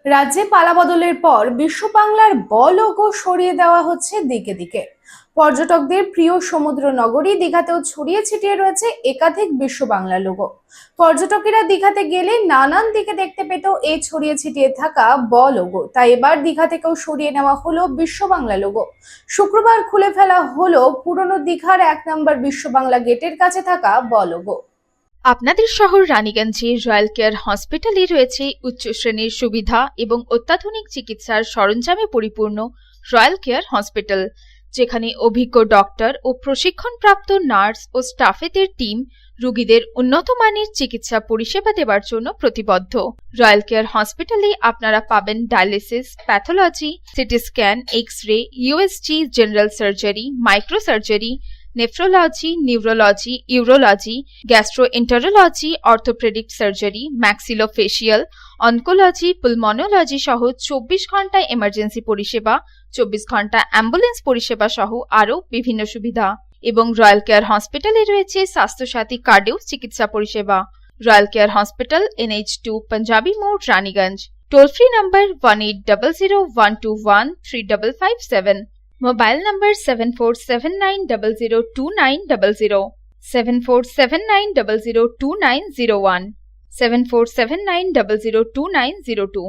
রাজ্যে পালাবদলের পর বিশ্ব বাংলার ব লোগো সরিয়ে দেওয়া হচ্ছে দিকে দিকে। পর্যটকদের প্রিয় সমুদ্র নগরী দীঘাতেও ছড়িয়ে ছিটিয়ে রয়েছে একাধিক বিশ্ব বাংলা লোগো। পর্যটকেরা দীঘাতে গেলে নানান দিকে দেখতে পেত এই ছড়িয়ে ছিটিয়ে থাকা ব লোগো, তাই এবার দীঘা থেকেও সরিয়ে নেওয়া হলো বিশ্ব বাংলা লোগো। শুক্রবার খুলে ফেলা হলো পুরনো দীঘার 1 নম্বর বিশ্ব বাংলা গেটের কাছে থাকা ব লোগো। আপনাদের শহর রানীগঞ্জে রয়্যাল কেয়ার হসপিটালে রয়েছে উচ্চ শ্রেণীর সুবিধা এবং অত্যাধুনিক চিকিৎসার সরঞ্জামে পরিপূর্ণ রয়্যাল কেয়ার হসপিটাল, যেখানে অভিজ্ঞ ডক্টর ও প্রশিক্ষণপ্রাপ্ত নার্স ও স্টাফেদের টিম রোগীদের উন্নত মানের চিকিৎসা পরিষেবা দেওয়ার জন্য প্রতিবদ্ধ। রয়্যাল কেয়ার হসপিটালে আপনারা পাবেন dialysis, pathology, CT scan, X-ray, USG, general surgery, microsurgery, nephrology, neurology, urology, gastroenterology, orthopaedic surgery, maxillofacial, oncology, pulmonology সহ 24 ঘন্টা এমার্জেন্সি পরিষেবা, 24 ঘন্টা অ্যাম্বুলেন্স পরিষেবা সহ আরও বিভিন্ন সুবিধা। এবং রয়্যাল কেয়ার হসপিটালে রয়েছে স্বাস্থ্যসাথী কার্ডেও চিকিৎসা পরিষেবা। Royal care hospital, NH2 panjabi মোড়, Raniganj. Toll free number 180012135557। Mobile number 7479002900, 7479002901, 7479002902।